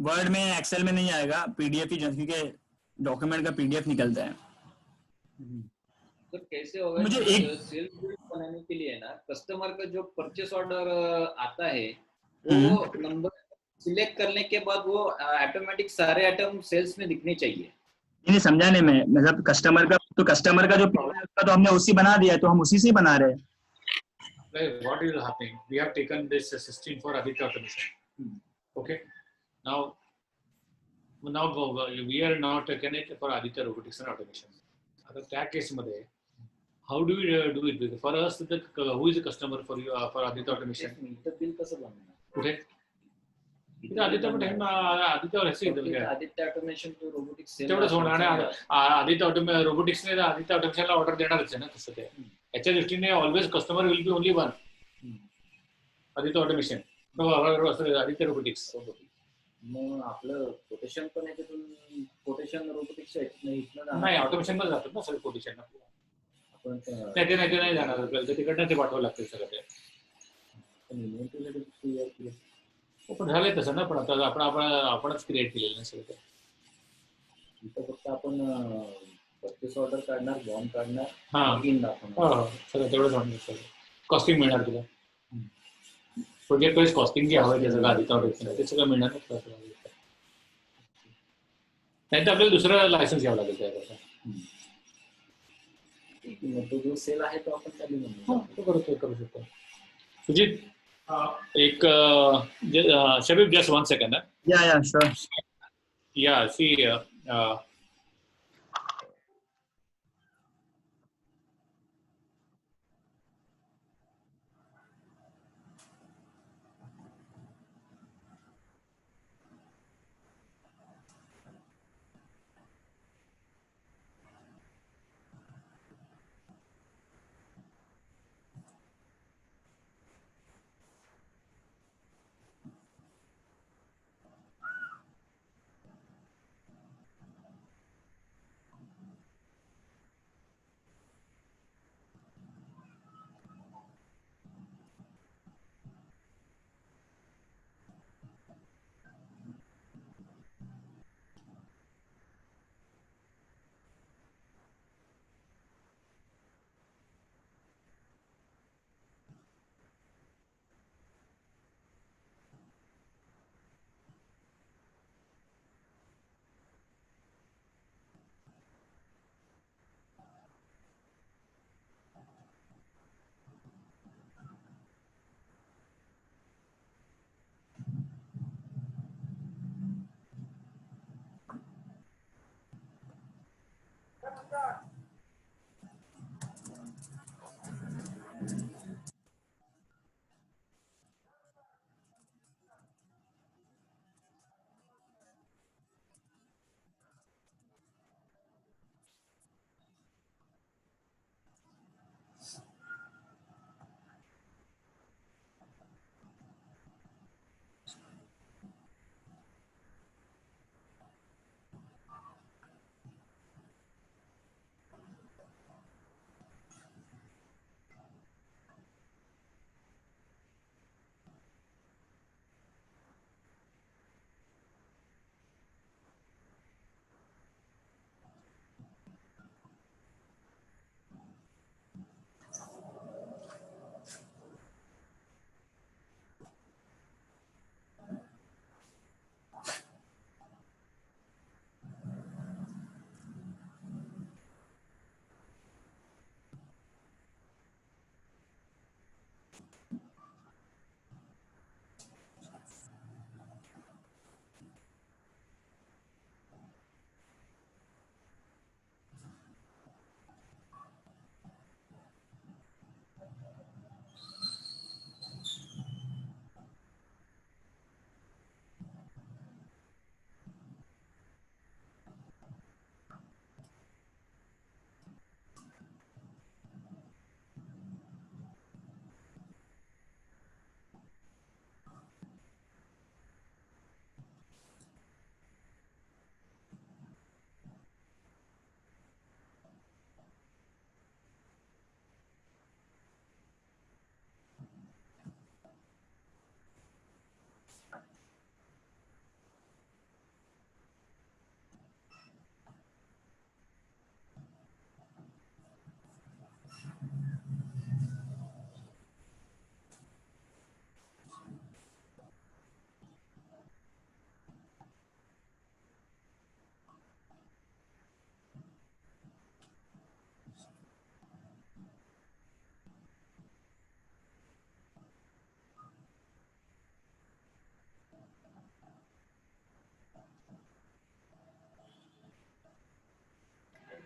वर्ड में, एक्सेल में नहीं आएगा, पीडीएफ ही, क्योंकि डॉक्यूमेंट का पीडीएफ निकलता है।
तो कैसे होगा?
मुझे एक
सेल्स बिल बनाने के लिए ना, कस्टमर का जो परचेस ऑर्डर आता है वो नंबर सिलेक्ट करने के बाद वो ऑटोमेटिक सारे आइटम सेल्स में दिखने चाहिए।
नहीं समझाने में, मतलब कस्टमर का, तो कस्टमर का जो तो हमने उसी बना दिया है, तो हम उसी से बना रहे हैं।
What is happening? We have taken this 16 for Aditya automation. Okay. Now now we are not connected for Aditya Robotics and Automation. आता त्या केस मध्ये how do we do it? For us, who is the customer for you for Aditya Automation?
इथं bill कसं बनवणार?
कुठे? इथे आदित्य पण आहे ना, आदित्यवर असेल इथं म्हणजे.
आदित्य ऑटोमेशन टू रोबोटिक्स
तेवढंच होणार आणि आदित्य रोबोटिक्सने आदित्य ऑटोमेशनला ऑर्डर देणारच आहे ना तसं ते. याच्या दृष्टीने always customer will be only one. Aditya automation, Aditya robotics.
मग आपलं कोटेशन पण याच्यातून कोटेशन रोबोटिक्स
नाही, ऑटोमेशन मध्ये जातात ना सगळं कोटेशन.
आपण
नाही जाणार आपल्याला, तिकडनं ते पाठवावं लागतं सगळं ते. पण झालंय तसं ना, पण आता आपणच क्रिएट केलेलं ना सगळं ते.
इथं फक्त आपण परचेस ऑर्डर काढणार, बॉम्ब काढणार,
सगळं तेवढंच होणार. सगळं कॉस्टिंग मिळणार तुला. प्रोजेक्ट वाईज कॉस्टिंग जे हवं ते सगळं आधी ते सगळं मिळणार. नाही तर आपल्याला दुसरं लायसन्स घ्यावं लागेल त्याचा.
तो जो सेल आहे तो आपण चालू म्हणतो
करू शकतो. सुजित, एक Shabib, just 1 second.
Yeah, sure.
Yeah, see,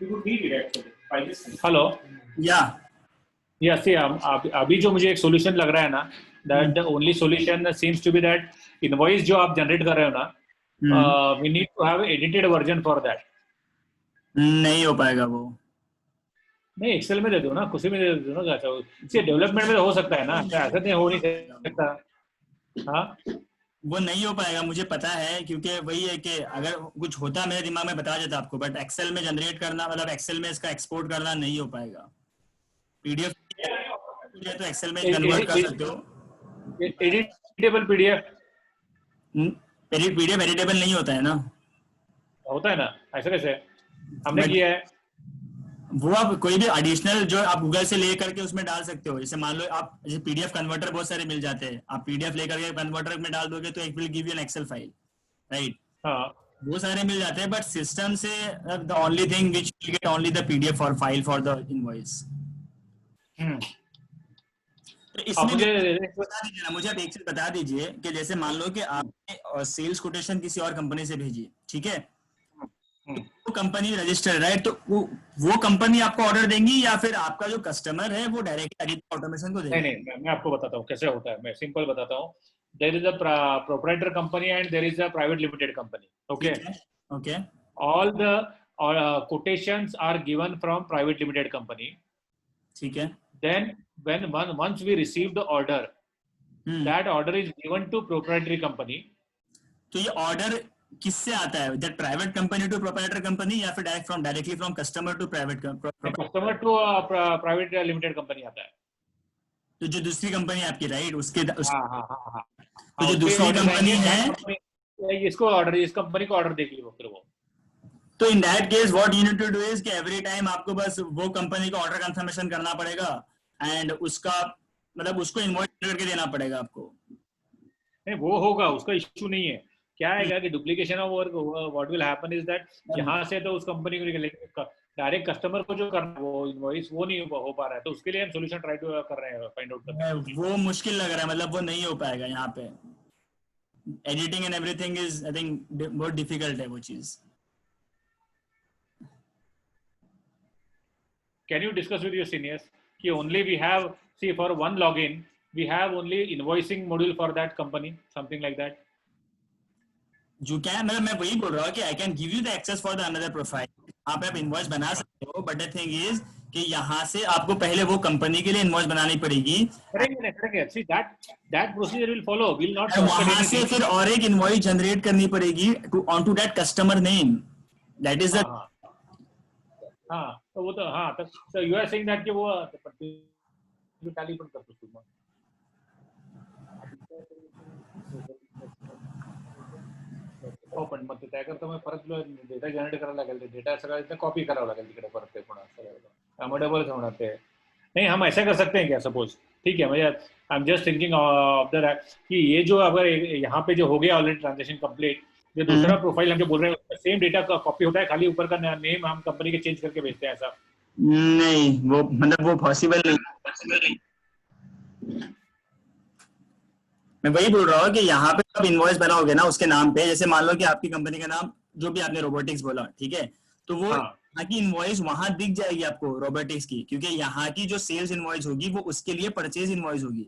You could read it actually by this.
Hello,
या
या सी अभी जो मुझे एक सॉल्यूशन लग रहा है ना, that the only solution seems to be that invoice जो आप जनरेट कर रहे हो ना, we need to have edited version for that.
नहीं हो पाएगा वो.
नहीं, एक्सेल में दे दो ना, कुछ में दे दो ना. अच्छा, इससे डेवलपमेंट में तो हो सकता है ना, ऐसा नहीं हो नहीं सकता. हाँ,
वो नहीं हो पाएगा, मुझे पता है, क्योंकि वही है कि अगर कुछ होता मेरे दिमाग में बता देता आपको, बट एक्सेल में जनरेट करना, मतलब एक्सेल में इसका एक्सपोर्ट करना नहीं हो पाएगा. पीडीएफ तो एक्सेल में कन्वर्ट कर सकते हो.
एडिटेबल पीडीएफ
पीडीएफ एडिटेबल नहीं होता है ना.
होता है ना, ऐसा कैसे? हमने किया है.
वो आप कोई भी एडिशनल जो आप गूगल से ले करके उसमें डाल सकते हो. जैसे मान लो आप, जैसे पीडीएफ कन्वर्टर बहुत सारे मिल जाते हैं, आप पीडीएफ लेकर के कन्वर्टर में डाल दोगे तो एक will give you an excel file, right.
हाँ,
वो सारे मिल जाते हैं, बट सिस्टम से the only thing which will get only the PDF और फाइल फॉर द इनवॉइस. तो इसमें
मुझे
बता दीजिए ना, मुझे आप एक चीज बता दीजिए कि जैसे मान लो कि आपने सेल्स कोटेशन किसी और कंपनी से भेजी, ठीक है, वो कंपनी रजिस्टर्ड, राइट. तो वो कंपनी आपको ऑर्डर देंगी या फिर आपका जो कस्टमर है वो डायरेक्टली आदित्य ऑटोमेशन को देगा?
नहीं, मैं आपको बताता हूँ कैसे होता है. मैं सिंपल बताता हूँ. There is a proprietor company and there is a private limited company. Okay,
okay,
all the quotations are given from private limited company.
ठीक है.
Then once we receive the order, that order is given to proprietary company.
तो ये order किससे आता है? That private company to proprietor company या फिर directly from customer to private
customer to private limited company आता है.
तो जो दूसरी कंपनी आपकी, राइट, उसके
हाँ.
तो जो दूसरी कंपनी है
इसको ऑर्डर, इस कंपनी को ऑर्डर देगी वो फिर वो.
तो in that case what you need to do is कि एवरी टाइम आपको बस वो कंपनी को ऑर्डर कंफर्मेशन करना पड़ेगा एंड उसका मतलब उसको इनवॉइस करके देना पड़ेगा आपको.
नहीं, वो होगा, उसका इश्यू नहीं है. क्या आएगा कि duplication of work, what will happen is that यहाँ से तो उस कंपनी को लेकिन डायरेक्ट कस्टमर को जो करना वो इनवॉइस वो नहीं हो पा रहा है. तो उसके लिए हम सॉल्यूशन ट्राई टू कर रहे हैं, फाइंड आउट कर रहे हैं.
वो मुश्किल लग रहा है, मतलब वो नहीं हो पाएगा यहाँ पे. Editing and everything is I think बहुत डिफिकल्ट है वो चीज.
Can you discuss with your seniors कि only we have, see, for one login we have only invoicing module for that company, something like that.
जो क्या है, मतलब मैं वही बोल रहा हूँ कि I can give you the access for the another profile. आप इनवॉइस बना सकते हो, बट द थिंग इज कि यहाँ से आपको पहले वो कंपनी के लिए इनवॉइस बनानी पड़ेगी.
करेंगे. See, that procedure will follow. Will not.
वहां से फिर और एक इनवॉइस जनरेट करनी पड़ेगी on to that customer name. That is the
हाँ. तो वो तो हाँ. तो you are saying that कि वो टैली पण करतो तू. हो, पण मग त्याकरता मग परत डेटा जनरेट करायला लागेल. ते डेटा सगळं इथे कॉपी करावं लागेल तिकडे परत. ते पण त्यामुळे डबल होणार ते. नहीं, हम ऐसा कर सकते हैं क्या? सपोज ठीक है, मुझे I am just thinking of the कि ये जो अगर यहाँ पे जो हो गया ऑलरेडी ट्रांजेक्शन कंप्लीट, जो दूसरा प्रोफाइल हम जो बोल रहे हैं सेम डेटा का कॉपी होता है, खाली ऊपर का नेम हम कंपनी के चेंज करके भेजते हैं. ऐसा
नहीं, वो मतलब वो पॉसिबल नहीं. मैं वही बोल रहा हूँ कि यहाँ पे आप इनवॉइस बनाओगे ना उसके नाम पे, जैसे मान लो कि आपकी कंपनी का नाम जो भी आपने रोबोटिक्स बोला, ठीक है, तो वो यहाँ की इनवॉइस वहां दिख जाएगी आपको रोबोटिक्स की, क्योंकि यहाँ की जो सेल्स इनवॉइस होगी वो उसके लिए परचेज इनवॉइस होगी.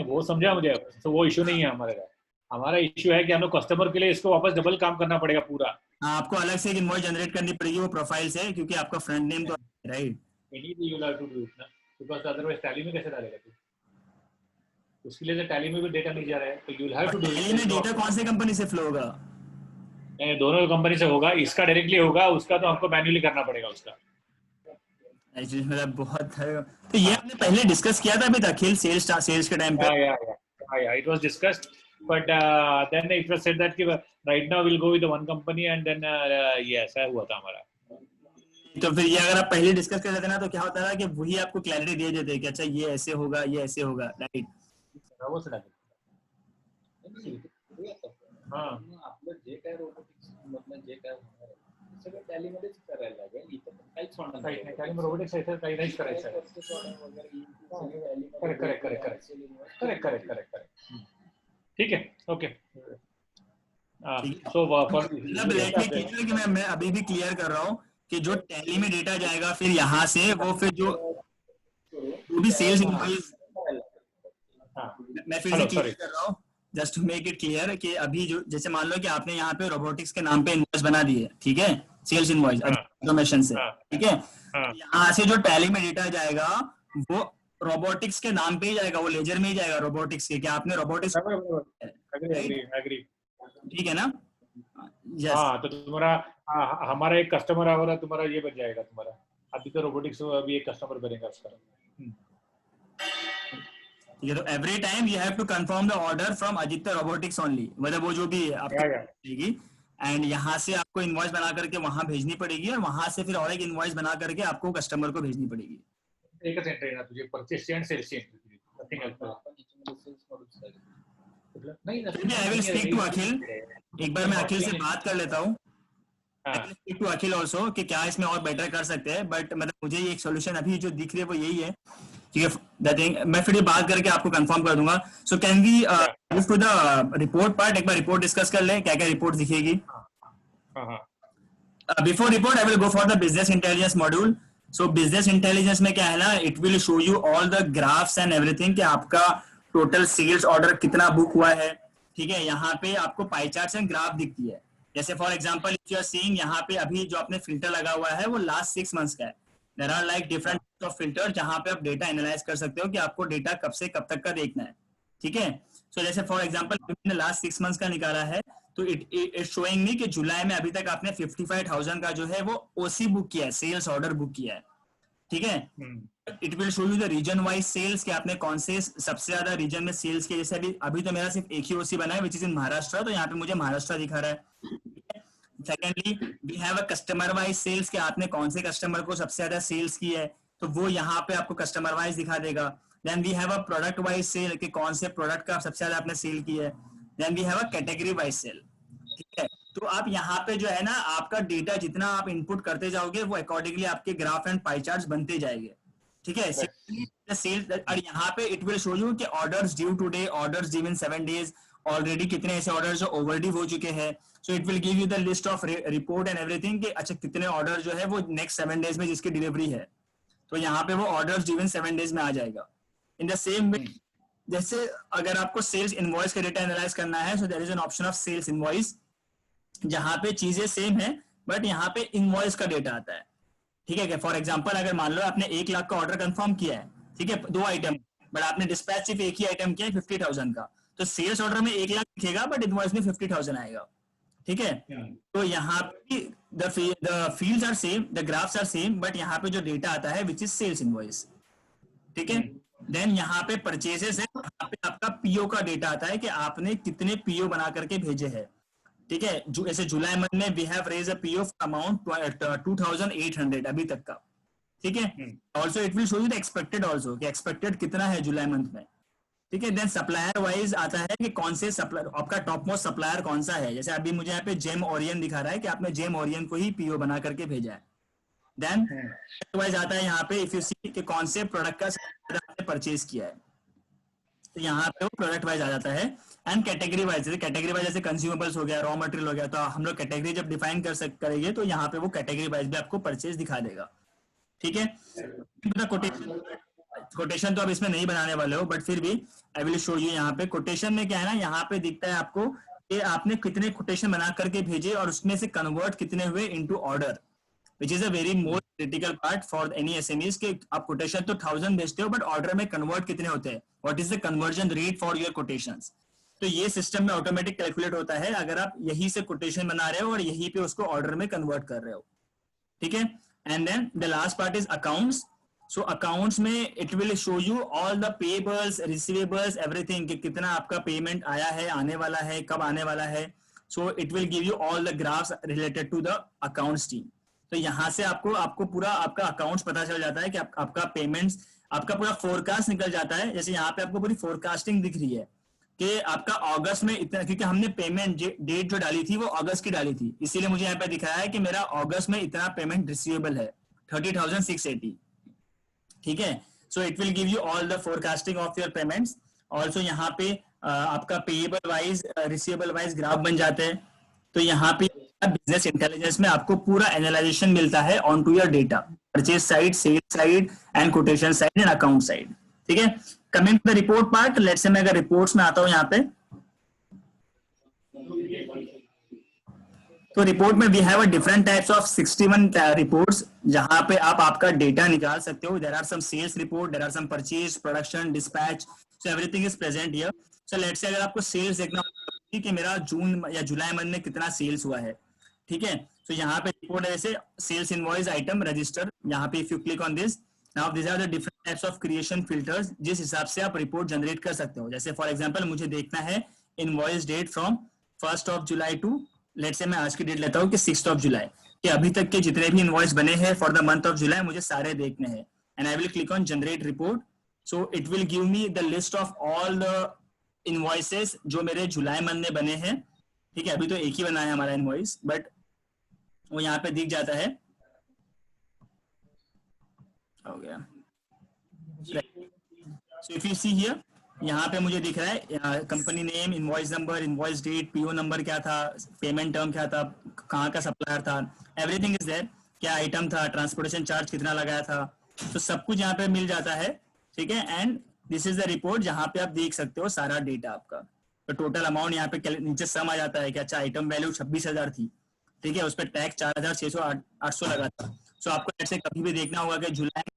वो समझा मुझे. तो वो इशू नहीं है हमारा इशू है कि हमें कस्टमर के लिए इसको वापस डबल काम करना पड़ेगा पूरा.
आपको अलग से एक इनवॉइस जनरेट करनी पड़ेगी वो प्रोफाइल से, क्योंकि आपका फ्रंट नेम तो राइट.
बिकॉज़ अदरवाइज टैली में कैसे डालेगा तू? उसके लिए तो टैली में भी डेटा नहीं जा रहा है, तो you will have to do
Tally में डेटा कौन सी कंपनी से फ्लो होगा?
दोनों कंपनी से होगा. इसका डायरेक्टली होगा, उसका तो हमको मैन्युअली करना पड़ेगा उसका.
एक्चुअली मतलब बहुत है. तो ये हमने पहले डिस्कस किया था अभी तक अखिल सेल्स के टाइम पे.
Yeah, it was discussed, but then it was said that right now we'll go with the one company and then yes, ऐसा हुआ था हमारा.
तो फिर ये अगर आप पहले डिस्कस कर लेते ना तो क्या होता है कि वही आपको क्लैरिटी दे देते कि अच्छा ये ऐसे होगा, ये ऐसे होगा, राइट.
वो सुना हां.
आपलं जे काय रोबोटिक्स मधलं जे काय होणार आहे सगळं टॅली मध्येच करायला लागेल. इथं पण काहीच होणार नाही.
टॅली में रोबोटिक्स ऐसे काही नाही करायचं आहे. करेक्ट. ठीक है, ओके.
सो मतलब मैं अभी भी क्लियर कर रहा हूँ कि जो टैली में डेटा जाएगा फिर यहाँ से वो फिर जो भी सेल्स इनवॉइस, मैं फिर से
हेलो
क्लियर
सॉरी
कर रहा हूँ just to make it clear कि अभी जो जैसे मान लो कि आपने यहाँ पे रोबोटिक्स के नाम पे इनवॉइस बना दिए, ठीक है, सेल्स इनवॉइस ऑटोमेशन से, ठीक है, यहाँ से जो टैली में डेटा जाएगा वो रोबोटिक्स के नाम पे ही जाएगा, वो लेजर में ही जाएगा रोबोटिक्स के, क्या आपने रोबोटिक्स,
एग्री
ठीक है ना? यस,
हाँ तो तुम्हारा हमारा एक कस्टमर आएगा, तुम्हारा ये बन जाएगा तुम्हारा, अभी तो रोबोटिक्स अभी एक कस्टमर बनेगा उसका।
ठीक है, तो every time you have to confirm the order from Aditya robotics only, मतलब वो जो भी आपकी, एंड यहाँ से आपको इनवॉइस बना करके वहां भेजनी पड़ेगी और वहां से फिर और एक इनवॉइस बना करके आपको कस्टमर को भेजनी पड़ेगी।
एकच एंट्री ना तुझे, purchase and sales entry, nothing else. नहीं
I will speak to Akhil, एक बार मैं अखिल से बात कर लेता हूँ, स्पीक टू अखिल ऑल्सो कि क्या इसमें और बेटर कर सकते हैं, बट मतलब मुझे ये एक सोल्यूशन अभी जो दिख रही है वो यही है, ठीक है, दैट थिंग मैं फिर बात करके आपको कंफर्म कर दूंगा। So can we move to the report part, एक बार रिपोर्ट डिस्कस कर लें, क्या क्या रिपोर्ट दिखेगी। Before report I will go for the business intelligence module. So business intelligence में क्या है ना, it will show you all the graphs and everything कि आपका टोटल सेल्स ऑर्डर कितना बुक हुआ है, ठीक है, यहाँ पे आपको पाई चार्ट्स एंड ग्राफ दिखती है। जैसे for example if you are seeing यहाँ पे अभी जो आपने फिल्टर लगा हुआ है वो लास्ट 6 मंथ्स का है। There are like different of filter जहां पे आप डेटा एनालाइज कर सकते हो कि आपको डेटा कब से कब तक का देखना है, ठीक है। सो जैसे फॉर एग्जांपल मैंने लास्ट 6 मंथ्स का निकाला है, तो इट शोइंग मी कि जुलाई में अभी तक आपने 55,000 का जो है वो ओसी बुक किया है, सेल्स ऑर्डर बुक किया है, ठीक है। It will show you the region wise sales कि आपने कौन से सबसे ज्यादा रीजन में सेल्स किए, जैसे अभी तो मेरा सिर्फ एक ही ओसी बना है विच इज इन महाराष्ट्र, तो यहाँ पे मुझे महाराष्ट्र दिखा रहा है। Secondly we have a customer wise sales कि आपने कौन से कस्टमर को सबसे ज्यादा सेल्स की है, तो वो यहाँ पे आपको कस्टमर वाइज दिखा देगा। Then we have a product wise sale कि कौन से प्रोडक्ट का सबसे ज्यादा आपने सेल की है। Then we have a category wise sale, ठीक है। तो आप यहाँ पे जो है ना आपका डेटा जितना आप इनपुट करते जाओगे वो अकॉर्डिंगली आपके ग्राफ एंड पाई चार्ट्स बनते जाएंगे, ठीक है। सेल्स और यहाँ पे इट विल शो यू कि orders due today, orders due इन 7 डेज, ऑलरेडी कितने ऐसे ऑर्डर जो ओवरड्यू हो चुके हैं। सो it will give you the list of report and everything कि अच्छा कितने ऑर्डर जो है वो नेक्स्ट 7 डेज में जिसकी डिलीवरी है, तो यहाँ पे वो ऑर्डर्स ड्यू इन 7 डेज में आ जाएगा। इन द सेम वे जैसे अगर आपको सेल्स इनवॉइस का डेटा एनालाइज करना है, so there is an option of sales invoice जहां पे चीजें सेम है बट यहाँ पे इनवॉइस का डेटा आता है, ठीक है। फॉर एग्जांपल अगर मान लो आपने 1 लाख का ऑर्डर कंफर्म किया है, ठीक है, 2 आइटम, बट आपने डिस्पैच सिर्फ एक ही आइटम किया है 50,000 का, तो सेल्स ऑर्डर में 1 लाख दिखेगा बट इनवॉइस में 50,000 आएगा, ठीक है। तो यहाँ पे the fields are same, the graphs are same, but यहाँ पे जो डेटा आता है विच इज सेल्स इनवॉइस, ठीक है। देन यहाँ पे परचेसेस है, यहाँ पे आपका पीओ का डेटा आता है कि आपने कितने पीओ बना करके भेजे हैं, ठीक है। ऐसे जुलाई मंथ में we have raise a PO amount 2,800 अभी तक का, ठीक है। Also it will show you the expected also कि एक्सपेक्टेड कितना है जुलाई मंथ में, ठीक है। देन सप्लायर वाइज आता है कि कौन से सप्लायर आपका टॉप मोस्ट सप्लायर कौन सा है, जैसे अभी मुझे यहाँ पे जेम ओरियन दिखा रहा है कि आपने जेम ओरियन को ही पीओ बना करके भेजा है। देन वाइज आता है यहाँ पे इफ यू सी कि कौन से प्रोडक्ट का आपने परचेज किया है, तो यहाँ पे वो प्रोडक्ट वाइज आ जाता है। एंड कैटेगरी वाइज, जैसे कैटेगरी वाइज जैसे कंज्यूमेबल्स हो गया, रॉ मटेरियल हो गया, तो हम लोग कैटेगरी जब डिफाइन करेंगे तो यहाँ पे वो कैटेगरी वाइज भी आपको परचेज दिखा देगा, ठीक है। कोटेशन तो अब इसमें नहीं बनाने वाले हो, बट फिर भी आई विल शो यू। यहाँ पे कोटेशन में क्या है ना, यहाँ पे दिखता है आपको कि आपने कितने कोटेशन बना करके भेजे और उसमें से कन्वर्ट कितने हुए into order, which is a very more critical part for any SMEs के आप कोटेशन तो 1000 भेजते हो बट ऑर्डर में कन्वर्ट कितने होते हैं, what is the conversion rate for your quotations. तो ये सिस्टम में ऑटोमेटिक कैलकुलेट होता है अगर आप यही से कोटेशन बना रहे हो और यही पे उसको ऑर्डर में कन्वर्ट कर रहे हो, ठीक है। And then the last part is accounts. So accounts में it will show you all the payables, receivables, everything कि कितना आपका पेमेंट आया है, आने वाला है, कब आने वाला है। So it will give you all the graphs related to the accounts team. तो यहाँ से आपको पूरा आपका अकाउंट्स पता चल जाता है कि आपका पेमेंट्स, आपका पूरा फोरकास्ट निकल जाता है। जैसे यहाँ पे आपको पूरी फोरकास्टिंग दिख रही है कि आपका अगस्त में इतना, क्योंकि हमने पेमेंट डेट जो डाली थी वो अगस्त की डाली थी, इसीलिए मुझे यहाँ पे दिखाया है कि मेरा अगस्त में इतना पेमेंट रिसीवेबल है 30,680, ठीक है। So it will give you all the forecasting of your payments. Also यहाँ पे आपका payable wise, receivable wise graph बन जाते हैं। तो यहाँ पे बिजनेस इंटेलिजेंस में आपको पूरा एनालाइजेशन मिलता है on to your data, purchase side, sales side and quotation side and account side. ठीक है, coming to the report part, let's say मैं अगर रिपोर्ट्स में आता हूं यहाँ पे, तो रिपोर्ट में we have a different types of 61 reports जहां पे आप आपका डेटा निकाल सकते हो। There are some sales report, there are some purchase, production, dispatch, so everything is present here. So let's say अगर आपको सेल्स देखना हो कि मेरा जून या जुलाई मंथ में कितना सेल्स हुआ है, ठीक है, तो यहाँ पे रिपोर्ट है जैसे सेल्स इनवॉइस आइटम रजिस्टर, यहाँ पे if you click on this, now this are the different types of creation filters जिस हिसाब से आप रिपोर्ट जनरेट कर सकते हो। जैसे फॉर एग्जांपल मुझे देखना है invoice date from 1st of July to, let's say मैं आज की डेट लेता हूँ कि 6th ऑफ जुलाई, कि अभी तक के जितने भी इनवॉइस बने हैं for the month of July मुझे सारे देखने हैं। And I will click on generate report, so it will give me the list of all the invoices जो मेरे जुलाई मंथ में बने हैं। ठीक है, अभी तो एक ही बना है हमारा इनवॉइस, बट वो यहाँ पे दिख जाता है। हो गया। So if you see here, यहाँ पे मुझे दिख रहा है company name, invoice number, invoice date, PO number क्या था, पेमेंट टर्म क्या था, कहाँ का सप्लायर था, एवरीथिंग इज देयर, क्या आइटम था, ट्रांसपोर्टेशन चार्ज कितना लगाया था, तो सब कुछ यहाँ पे मिल जाता है। ठीक है, and this is the report जहाँ पे आप देख सकते हो सारा डेटा आपका। तो टोटल अमाउंट यहाँ पे नीचे सम आ जाता है कि अच्छा आइटम वैल्यू 26,000 थी, ठीक है, उस पर टैक्स 4,600 800 लगा था। सो आपको ऐसे कभी भी देखना होगा कि जुलाई